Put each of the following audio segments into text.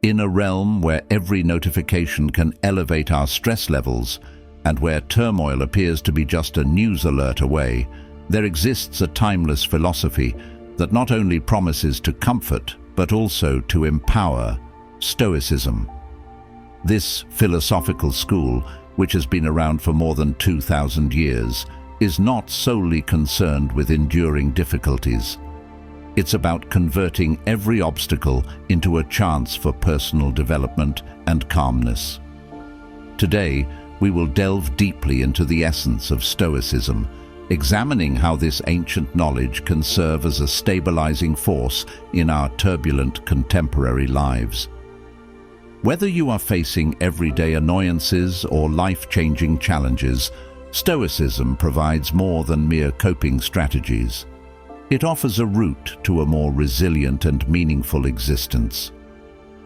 In a realm where every notification can elevate our stress levels, and where turmoil appears to be just a news alert away, there exists a timeless philosophy that not only promises to comfort, but also to empower: Stoicism. This philosophical school, which has been around for more than 2,000 years, is not solely concerned with enduring difficulties. It's about converting every obstacle into a chance for personal development and calmness. Today, we will delve deeply into the essence of Stoicism, examining how this ancient knowledge can serve as a stabilizing force in our turbulent contemporary lives. Whether you are facing everyday annoyances or life-changing challenges, Stoicism provides more than mere coping strategies. It offers a route to a more resilient and meaningful existence.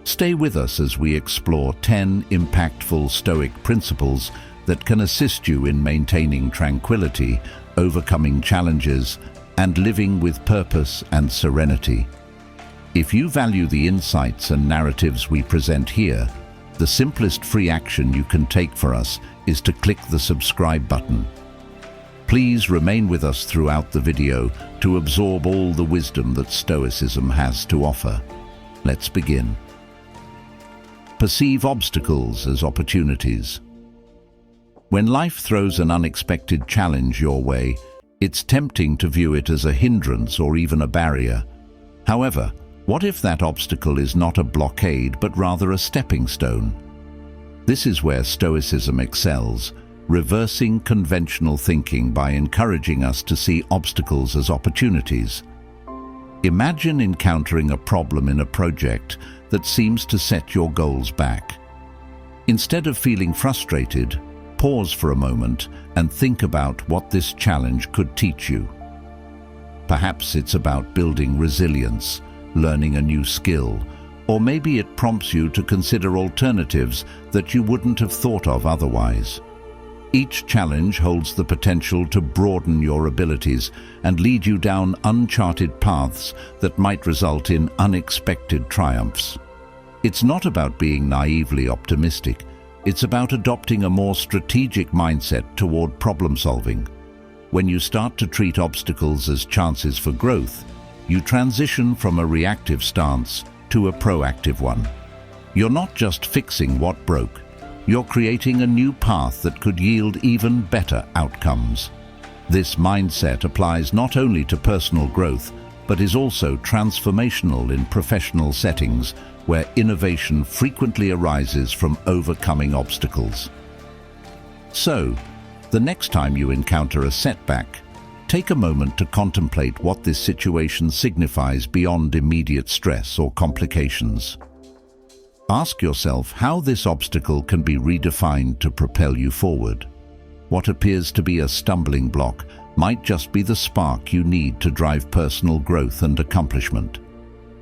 Stay with us as we explore 10 impactful Stoic principles that can assist you in maintaining tranquility, overcoming challenges, and living with purpose and serenity. If you value the insights and narratives we present here, the simplest free action you can take for us is to click the subscribe button. Please remain with us throughout the video to absorb all the wisdom that Stoicism has to offer. Let's begin. Perceive obstacles as opportunities. When life throws an unexpected challenge your way, it's tempting to view it as a hindrance or even a barrier. However, what if that obstacle is not a blockade but rather a stepping stone? This is where Stoicism excels, reversing conventional thinking by encouraging us to see obstacles as opportunities. Imagine encountering a problem in a project that seems to set your goals back. Instead of feeling frustrated, pause for a moment and think about what this challenge could teach you. Perhaps it's about building resilience, learning a new skill, or maybe it prompts you to consider alternatives that you wouldn't have thought of otherwise. Each challenge holds the potential to broaden your abilities and lead you down uncharted paths that might result in unexpected triumphs. It's not about being naively optimistic. It's about adopting a more strategic mindset toward problem solving. When you start to treat obstacles as chances for growth, you transition from a reactive stance to a proactive one. You're not just fixing what broke. You're creating a new path that could yield even better outcomes. This mindset applies not only to personal growth, but is also transformational in professional settings where innovation frequently arises from overcoming obstacles. So, the next time you encounter a setback, take a moment to contemplate what this situation signifies beyond immediate stress or complications. Ask yourself how this obstacle can be redefined to propel you forward. What appears to be a stumbling block might just be the spark you need to drive personal growth and accomplishment.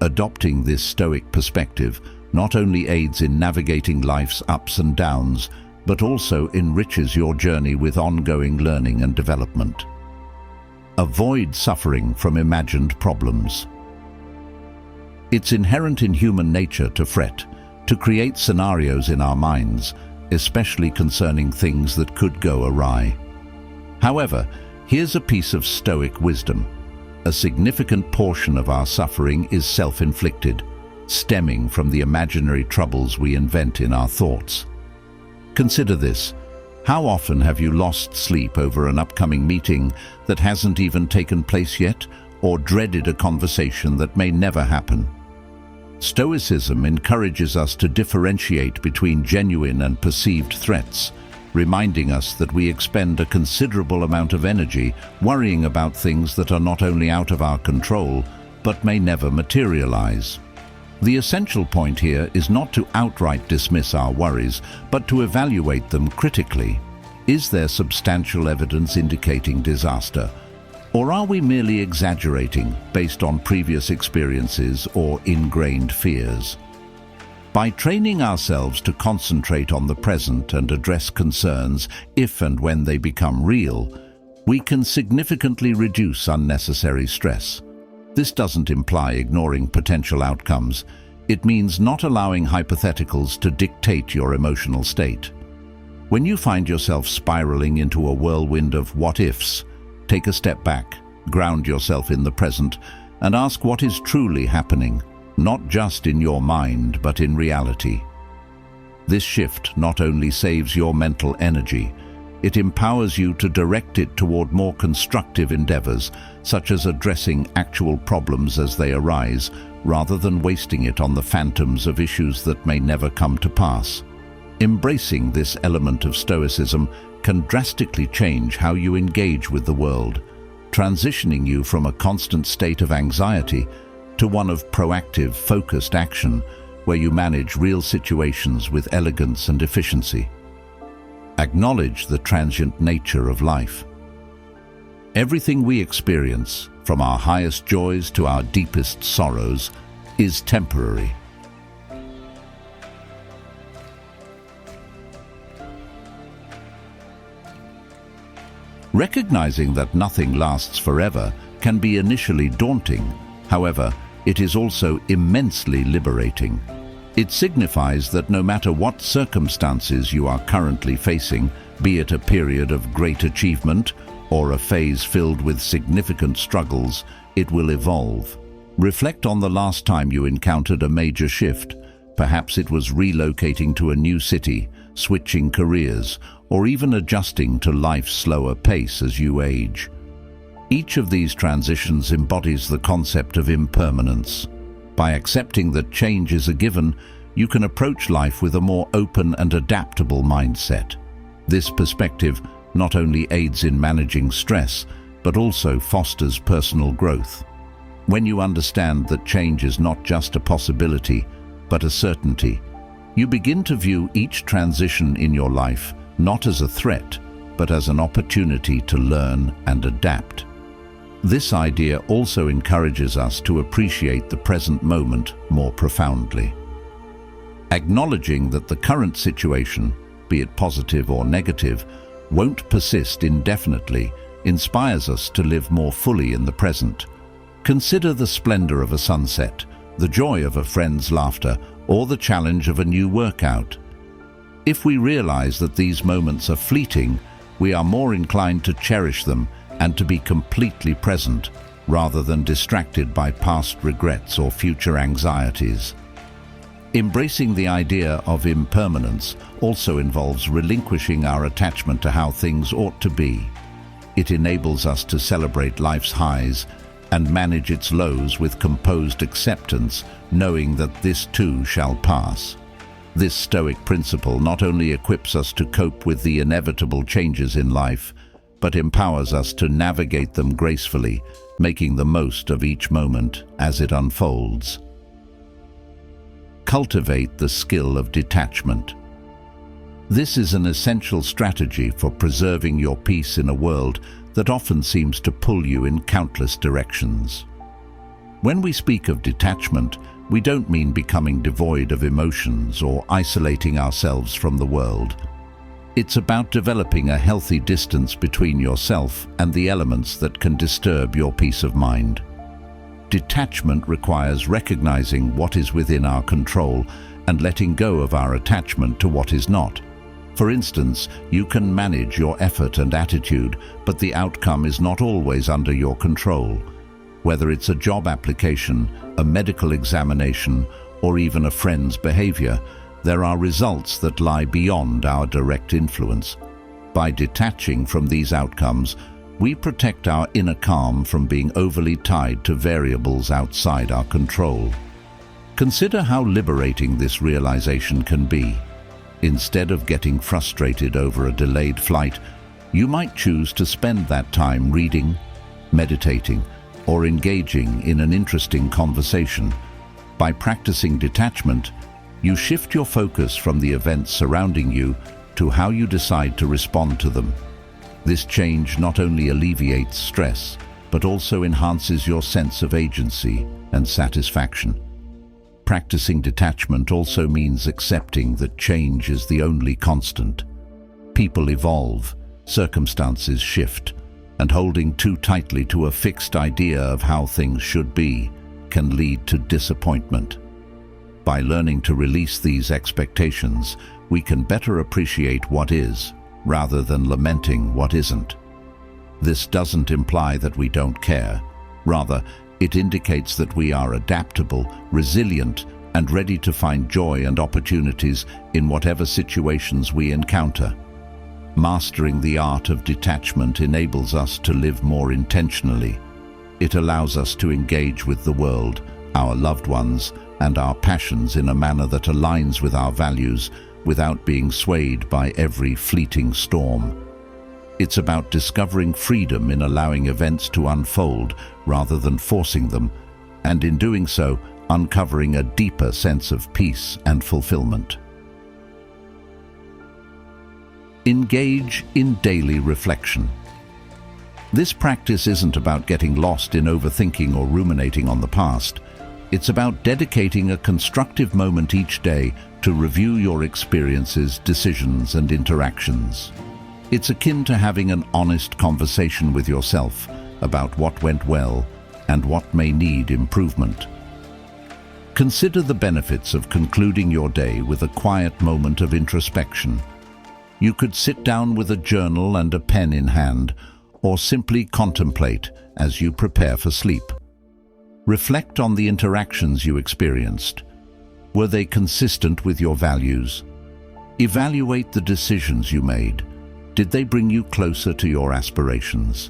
Adopting this Stoic perspective not only aids in navigating life's ups and downs, but also enriches your journey with ongoing learning and development. Avoid suffering from imagined problems. It's inherent in human nature to fret, to create scenarios in our minds, especially concerning things that could go awry. However, here's a piece of Stoic wisdom. A significant portion of our suffering is self-inflicted, stemming from the imaginary troubles we invent in our thoughts. Consider this. How often have you lost sleep over an upcoming meeting that hasn't even taken place yet, or dreaded a conversation that may never happen? Stoicism encourages us to differentiate between genuine and perceived threats, reminding us that we expend a considerable amount of energy worrying about things that are not only out of our control, but may never materialize. The essential point here is not to outright dismiss our worries, but to evaluate them critically. Is there substantial evidence indicating disaster? Or are we merely exaggerating based on previous experiences or ingrained fears? By training ourselves to concentrate on the present and address concerns if and when they become real, we can significantly reduce unnecessary stress. This doesn't imply ignoring potential outcomes. It means not allowing hypotheticals to dictate your emotional state. When you find yourself spiraling into a whirlwind of what-ifs, take a step back, ground yourself in the present, and ask what is truly happening, not just in your mind, but in reality. This shift not only saves your mental energy, it empowers you to direct it toward more constructive endeavors, such as addressing actual problems as they arise, rather than wasting it on the phantoms of issues that may never come to pass. Embracing this element of Stoicism can drastically change how you engage with the world, transitioning you from a constant state of anxiety to one of proactive, focused action, where you manage real situations with elegance and efficiency. Acknowledge the transient nature of life. Everything we experience, from our highest joys to our deepest sorrows, is temporary. Recognizing that nothing lasts forever can be initially daunting. However, it is also immensely liberating. It signifies that no matter what circumstances you are currently facing, be it a period of great achievement or a phase filled with significant struggles, it will evolve. Reflect on the last time you encountered a major shift. Perhaps it was relocating to a new city, switching careers, or even adjusting to life's slower pace as you age. Each of these transitions embodies the concept of impermanence. By accepting that change is a given, you can approach life with a more open and adaptable mindset. This perspective not only aids in managing stress, but also fosters personal growth. When you understand that change is not just a possibility, but a certainty, you begin to view each transition in your life not as a threat, but as an opportunity to learn and adapt. This idea also encourages us to appreciate the present moment more profoundly. Acknowledging that the current situation, be it positive or negative, won't persist indefinitely inspires us to live more fully in the present. Consider the splendor of a sunset, the joy of a friend's laughter, or the challenge of a new workout. If we realize that these moments are fleeting, we are more inclined to cherish them and to be completely present, rather than distracted by past regrets or future anxieties. Embracing the idea of impermanence also involves relinquishing our attachment to how things ought to be. It enables us to celebrate life's highs and manage its lows with composed acceptance, knowing that this too shall pass. This Stoic principle not only equips us to cope with the inevitable changes in life, but empowers us to navigate them gracefully, making the most of each moment as it unfolds. Cultivate the skill of detachment. This is an essential strategy for preserving your peace in a world that often seems to pull you in countless directions. When we speak of detachment, we don't mean becoming devoid of emotions or isolating ourselves from the world. It's about developing a healthy distance between yourself and the elements that can disturb your peace of mind. Detachment requires recognizing what is within our control and letting go of our attachment to what is not. For instance, you can manage your effort and attitude, but the outcome is not always under your control. Whether it's a job application, a medical examination, or even a friend's behavior, there are results that lie beyond our direct influence. By detaching from these outcomes, we protect our inner calm from being overly tied to variables outside our control. Consider how liberating this realization can be. Instead of getting frustrated over a delayed flight, you might choose to spend that time reading, meditating, or engaging in an interesting conversation. By practicing detachment, you shift your focus from the events surrounding you to how you decide to respond to them. This change not only alleviates stress, but also enhances your sense of agency and satisfaction. Practicing detachment also means accepting that change is the only constant. People evolve, circumstances shift, and holding too tightly to a fixed idea of how things should be can lead to disappointment. By learning to release these expectations, we can better appreciate what is, rather than lamenting what isn't. This doesn't imply that we don't care. Rather, it indicates that we are adaptable, resilient, and ready to find joy and opportunities in whatever situations we encounter. Mastering the art of detachment enables us to live more intentionally. It allows us to engage with the world, our loved ones, and our passions in a manner that aligns with our values without being swayed by every fleeting storm. It's about discovering freedom in allowing events to unfold rather than forcing them, and in doing so, uncovering a deeper sense of peace and fulfillment. Engage in daily reflection. This practice isn't about getting lost in overthinking or ruminating on the past. It's about dedicating a constructive moment each day to review your experiences, decisions, and interactions. It's akin to having an honest conversation with yourself about what went well and what may need improvement. Consider the benefits of concluding your day with a quiet moment of introspection. You could sit down with a journal and a pen in hand, or simply contemplate as you prepare for sleep. Reflect on the interactions you experienced. Were they consistent with your values? Evaluate the decisions you made. Did they bring you closer to your aspirations?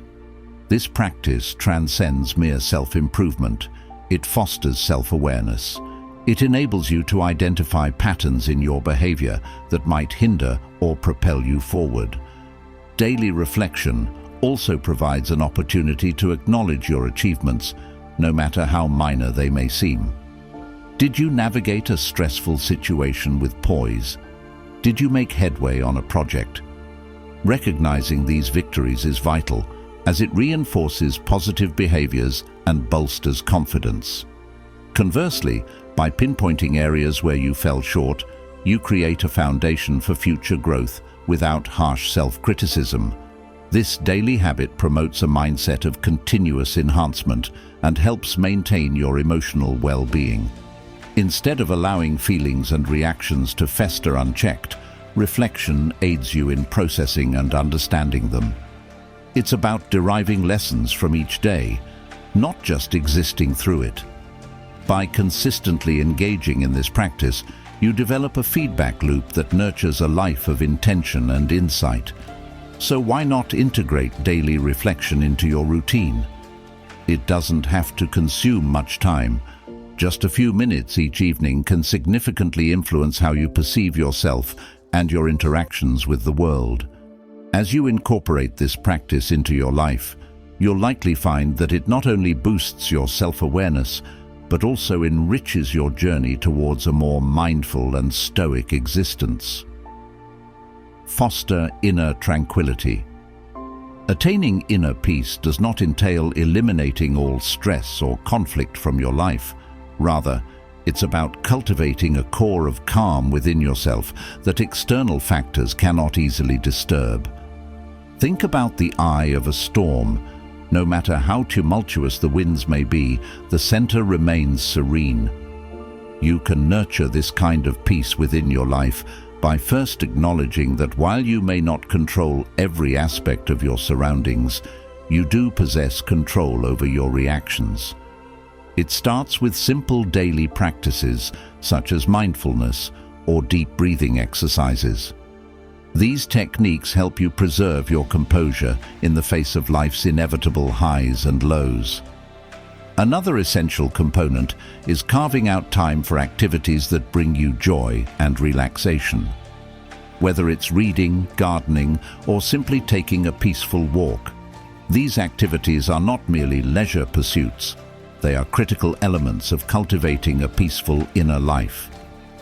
This practice transcends mere self-improvement. It fosters self-awareness. It enables you to identify patterns in your behavior that might hinder or propel you forward. Daily reflection also provides an opportunity to acknowledge your achievements, no matter how minor they may seem. Did you navigate a stressful situation with poise? Did you make headway on a project? Recognizing these victories is vital, as it reinforces positive behaviors and bolsters confidence. Conversely, by pinpointing areas where you fell short, you create a foundation for future growth without harsh self-criticism. This daily habit promotes a mindset of continuous enhancement and helps maintain your emotional well-being. Instead of allowing feelings and reactions to fester unchecked, reflection aids you in processing and understanding them. It's about deriving lessons from each day, not just existing through it. By consistently engaging in this practice, you develop a feedback loop that nurtures a life of intention and insight. So why not integrate daily reflection into your routine? It doesn't have to consume much time. Just a few minutes each evening can significantly influence how you perceive yourself and your interactions with the world. As you incorporate this practice into your life, you'll likely find that it not only boosts your self-awareness, but also enriches your journey towards a more mindful and stoic existence. Foster inner tranquility. Attaining inner peace does not entail eliminating all stress or conflict from your life. Rather, it's about cultivating a core of calm within yourself that external factors cannot easily disturb. Think about the eye of a storm. No matter how tumultuous the winds may be, the center remains serene. You can nurture this kind of peace within your life by first acknowledging that while you may not control every aspect of your surroundings, you do possess control over your reactions. It starts with simple daily practices such as mindfulness or deep breathing exercises. These techniques help you preserve your composure in the face of life's inevitable highs and lows. Another essential component is carving out time for activities that bring you joy and relaxation. Whether it's reading, gardening, or simply taking a peaceful walk, these activities are not merely leisure pursuits. They are critical elements of cultivating a peaceful inner life.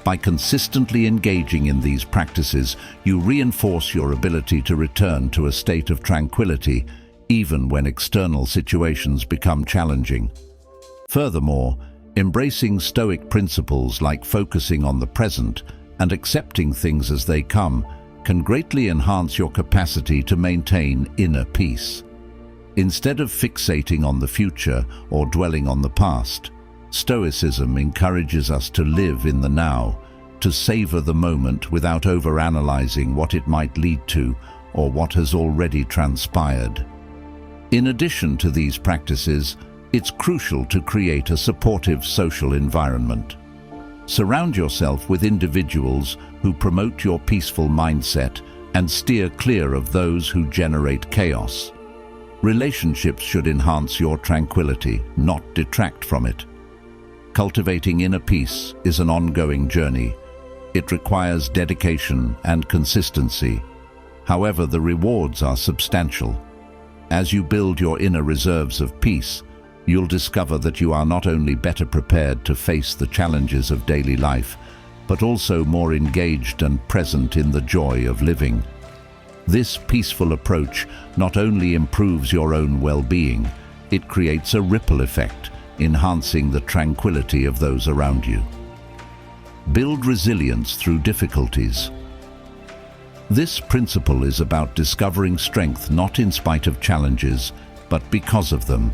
By consistently engaging in these practices, you reinforce your ability to return to a state of tranquility, even when external situations become challenging. Furthermore, embracing Stoic principles like focusing on the present and accepting things as they come can greatly enhance your capacity to maintain inner peace. Instead of fixating on the future or dwelling on the past, Stoicism encourages us to live in the now, to savor the moment without overanalyzing what it might lead to or what has already transpired. In addition to these practices, it's crucial to create a supportive social environment. Surround yourself with individuals who promote your peaceful mindset and steer clear of those who generate chaos. Relationships should enhance your tranquility, not detract from it. Cultivating inner peace is an ongoing journey. It requires dedication and consistency. However, the rewards are substantial. As you build your inner reserves of peace, you'll discover that you are not only better prepared to face the challenges of daily life, but also more engaged and present in the joy of living. This peaceful approach not only improves your own well-being, it creates a ripple effect, enhancing the tranquility of those around you. Build resilience through difficulties. This principle is about discovering strength not in spite of challenges, but because of them.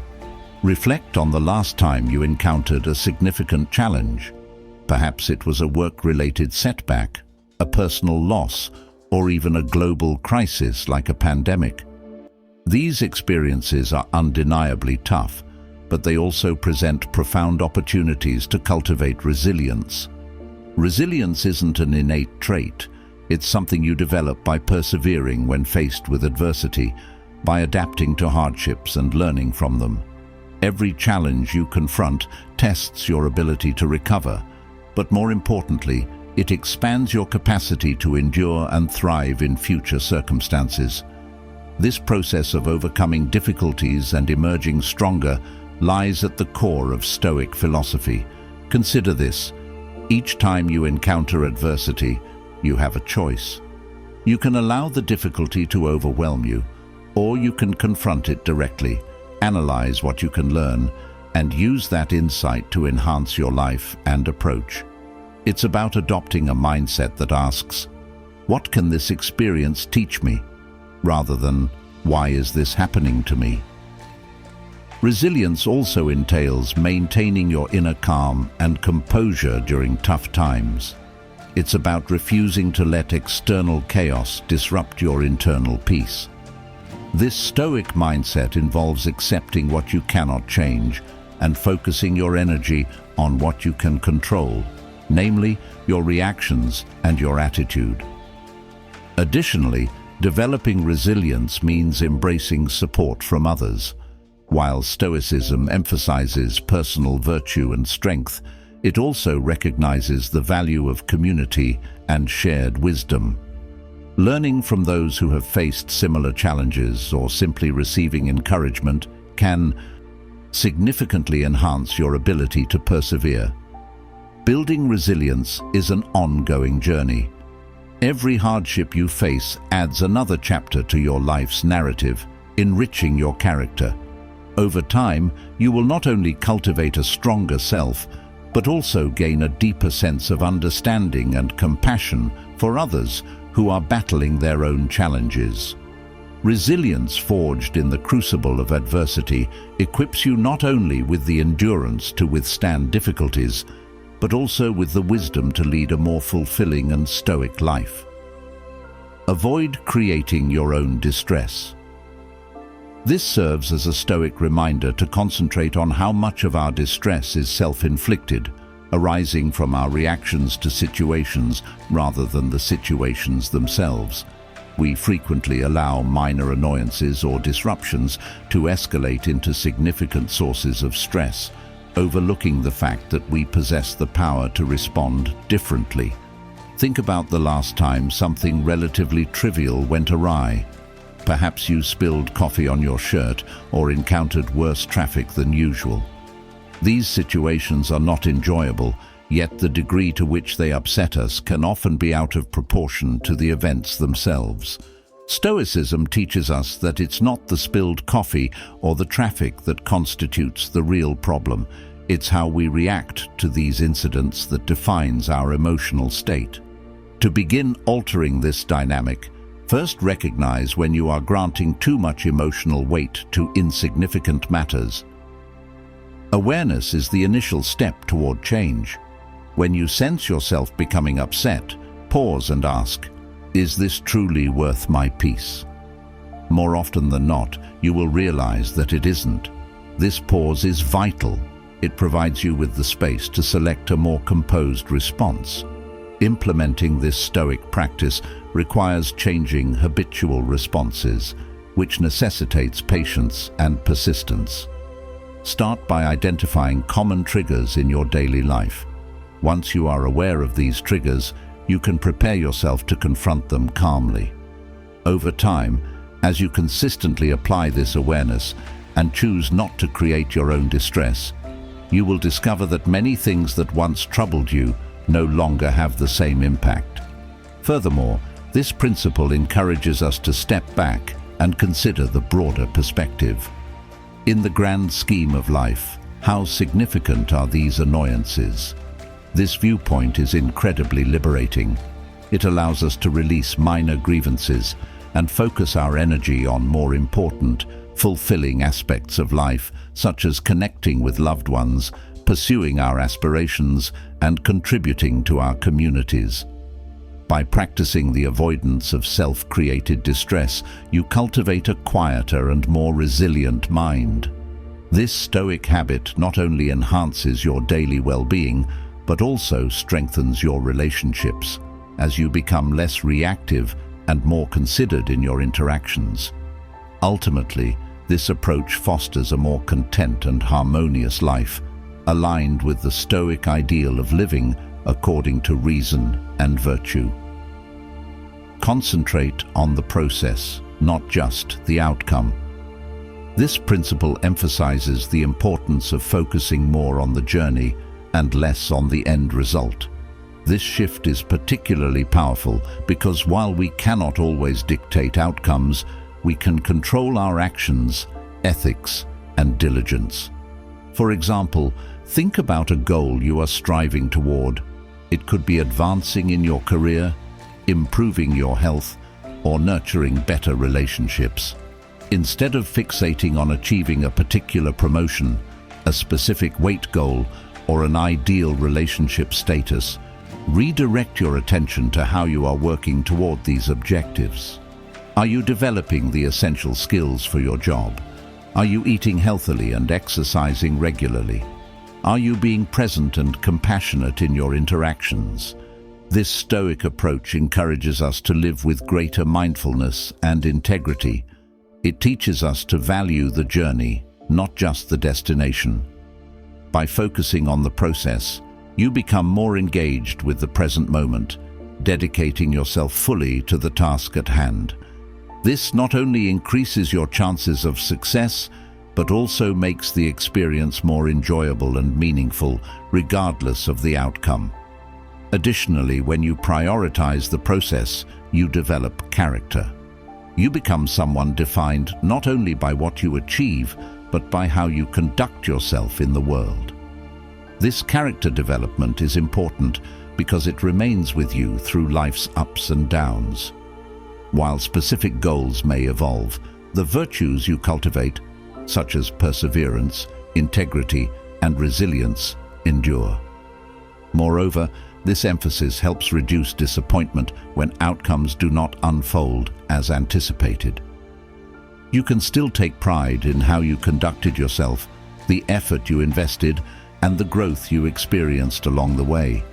Reflect on the last time you encountered a significant challenge. Perhaps it was a work-related setback, a personal loss, or even a global crisis like a pandemic. These experiences are undeniably tough, but they also present profound opportunities to cultivate resilience. Resilience isn't an innate trait. It's something you develop by persevering when faced with adversity, by adapting to hardships and learning from them. Every challenge you confront tests your ability to recover, but more importantly, it expands your capacity to endure and thrive in future circumstances. This process of overcoming difficulties and emerging stronger lies at the core of Stoic philosophy. Consider this: each time you encounter adversity, you have a choice. You can allow the difficulty to overwhelm you, or you can confront it directly, analyze what you can learn, and use that insight to enhance your life and approach. It's about adopting a mindset that asks, "What can this experience teach me?" rather than, "Why is this happening to me?" Resilience also entails maintaining your inner calm and composure during tough times. It's about refusing to let external chaos disrupt your internal peace. This Stoic mindset involves accepting what you cannot change and focusing your energy on what you can control, namely your reactions and your attitude. Additionally, developing resilience means embracing support from others. While Stoicism emphasizes personal virtue and strength, it also recognizes the value of community and shared wisdom. Learning from those who have faced similar challenges or simply receiving encouragement can significantly enhance your ability to persevere. Building resilience is an ongoing journey. Every hardship you face adds another chapter to your life's narrative, enriching your character. Over time, you will not only cultivate a stronger self, but also gain a deeper sense of understanding and compassion for others who are battling their own challenges. Resilience forged in the crucible of adversity equips you not only with the endurance to withstand difficulties, but also with the wisdom to lead a more fulfilling and stoic life. Avoid creating your own distress. This serves as a Stoic reminder to concentrate on how much of our distress is self-inflicted, arising from our reactions to situations rather than the situations themselves. We frequently allow minor annoyances or disruptions to escalate into significant sources of stress, overlooking the fact that we possess the power to respond differently. Think about the last time something relatively trivial went awry. Perhaps you spilled coffee on your shirt or encountered worse traffic than usual. These situations are not enjoyable, yet the degree to which they upset us can often be out of proportion to the events themselves. Stoicism teaches us that it's not the spilled coffee or the traffic that constitutes the real problem. It's how we react to these incidents that defines our emotional state. To begin altering this dynamic, first recognize when you are granting too much emotional weight to insignificant matters. Awareness is the initial step toward change. When you sense yourself becoming upset, pause and ask, "Is this truly worth my peace?" More often than not, you will realize that it isn't. This pause is vital. It provides you with the space to select a more composed response. Implementing this Stoic practice requires changing habitual responses, which necessitates patience and persistence. Start by identifying common triggers in your daily life. Once you are aware of these triggers, you can prepare yourself to confront them calmly. Over time, as you consistently apply this awareness and choose not to create your own distress, you will discover that many things that once troubled you no longer have the same impact. Furthermore, this principle encourages us to step back and consider the broader perspective. In the grand scheme of life, how significant are these annoyances? This viewpoint is incredibly liberating. It allows us to release minor grievances and focus our energy on more important, fulfilling aspects of life, such as connecting with loved ones, pursuing our aspirations, and contributing to our communities. By practicing the avoidance of self-created distress, you cultivate a quieter and more resilient mind. This Stoic habit not only enhances your daily well-being, but also strengthens your relationships, as you become less reactive and more considered in your interactions. Ultimately, this approach fosters a more content and harmonious life, aligned with the Stoic ideal of living according to reason and virtue. Concentrate on the process, not just the outcome. This principle emphasizes the importance of focusing more on the journey and less on the end result. This shift is particularly powerful because while we cannot always dictate outcomes, we can control our actions, ethics, and diligence. For example, think about a goal you are striving toward. It could be advancing in your career, improving your health, or nurturing better relationships. Instead of fixating on achieving a particular promotion, a specific weight goal, or an ideal relationship status, redirect your attention to how you are working toward these objectives. Are you developing the essential skills for your job? Are you eating healthily and exercising regularly? Are you being present and compassionate in your interactions? This Stoic approach encourages us to live with greater mindfulness and integrity. It teaches us to value the journey, not just the destination. By focusing on the process, you become more engaged with the present moment, dedicating yourself fully to the task at hand. This not only increases your chances of success, but also makes the experience more enjoyable and meaningful, regardless of the outcome. Additionally, when you prioritize the process, you develop character. You become someone defined not only by what you achieve, but by how you conduct yourself in the world. This character development is important because it remains with you through life's ups and downs. While specific goals may evolve, the virtues you cultivate, such as perseverance, integrity, and resilience, endure. Moreover, this emphasis helps reduce disappointment when outcomes do not unfold as anticipated. You can still take pride in how you conducted yourself, the effort you invested, and the growth you experienced along the way.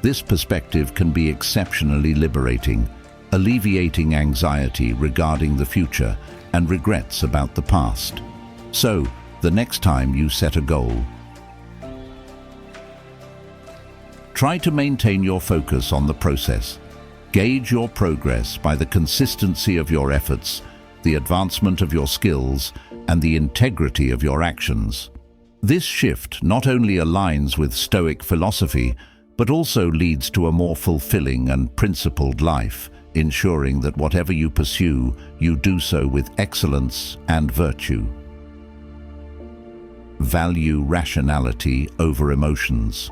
This perspective can be exceptionally liberating, alleviating anxiety regarding the future and regrets about the past. So, the next time you set a goal, try to maintain your focus on the process. Gauge your progress by the consistency of your efforts, the advancement of your skills, and the integrity of your actions. This shift not only aligns with Stoic philosophy, but also leads to a more fulfilling and principled life, ensuring that whatever you pursue, you do so with excellence and virtue. Value rationality over emotions.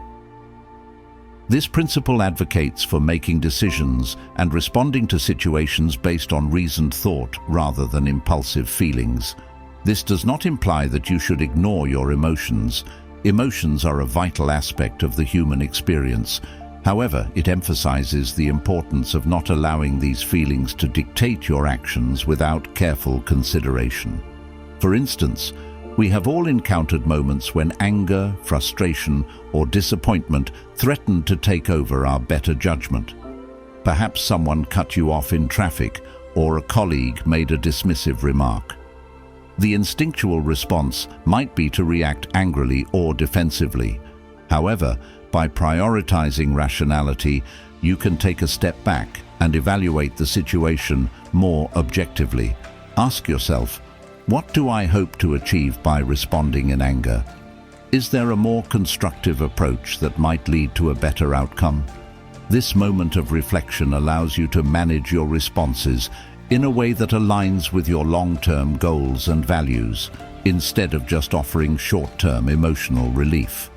This principle advocates for making decisions and responding to situations based on reasoned thought rather than impulsive feelings. This does not imply that you should ignore your emotions. Emotions are a vital aspect of the human experience. However, it emphasizes the importance of not allowing these feelings to dictate your actions without careful consideration. For instance, we have all encountered moments when anger, frustration, or disappointment threatened to take over our better judgment. Perhaps someone cut you off in traffic, or a colleague made a dismissive remark. The instinctual response might be to react angrily or defensively. However, by prioritizing rationality, you can take a step back and evaluate the situation more objectively. Ask yourself, what do I hope to achieve by responding in anger? Is there a more constructive approach that might lead to a better outcome? This moment of reflection allows you to manage your responses in a way that aligns with your long-term goals and values, instead of just offering short-term emotional relief.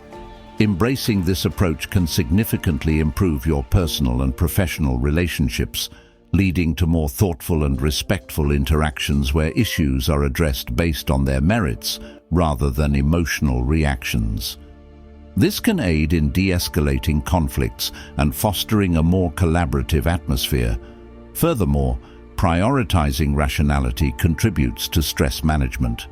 Embracing this approach can significantly improve your personal and professional relationships, leading to more thoughtful and respectful interactions where issues are addressed based on their merits rather than emotional reactions. This can aid in de-escalating conflicts and fostering a more collaborative atmosphere. Furthermore, prioritizing rationality contributes to stress management.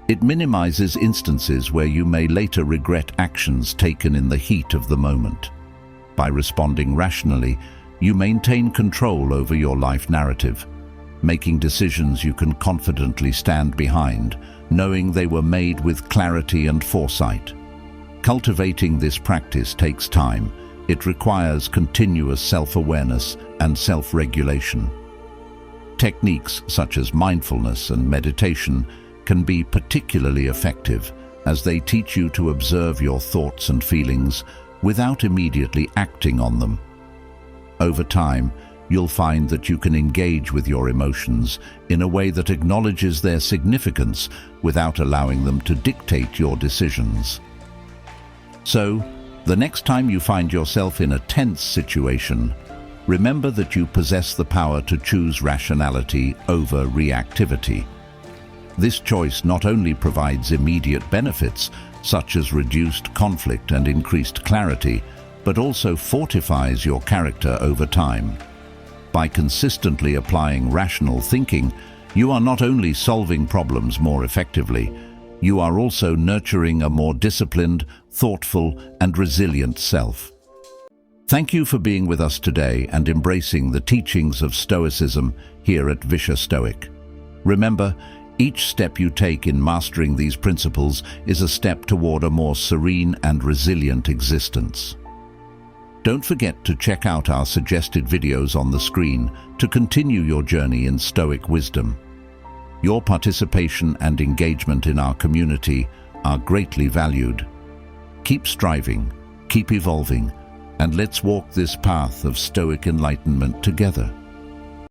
It minimizes instances where you may later regret actions taken in the heat of the moment. By responding rationally, you maintain control over your life narrative, making decisions you can confidently stand behind, knowing they were made with clarity and foresight. Cultivating this practice takes time. It requires continuous self-awareness and self-regulation. Techniques such as mindfulness and meditation can be particularly effective, as they teach you to observe your thoughts and feelings without immediately acting on them. Over time, you'll find that you can engage with your emotions in a way that acknowledges their significance without allowing them to dictate your decisions. So, the next time you find yourself in a tense situation, remember that you possess the power to choose rationality over reactivity. This choice not only provides immediate benefits, such as reduced conflict and increased clarity, but also fortifies your character over time. By consistently applying rational thinking, you are not only solving problems more effectively, you are also nurturing a more disciplined, thoughtful, and resilient self. Thank you for being with us today and embracing the teachings of Stoicism here at Visha Stoic. Remember, each step you take in mastering these principles is a step toward a more serene and resilient existence. Don't forget to check out our suggested videos on the screen to continue your journey in Stoic wisdom. Your participation and engagement in our community are greatly valued. Keep striving, keep evolving, and let's walk this path of Stoic enlightenment together.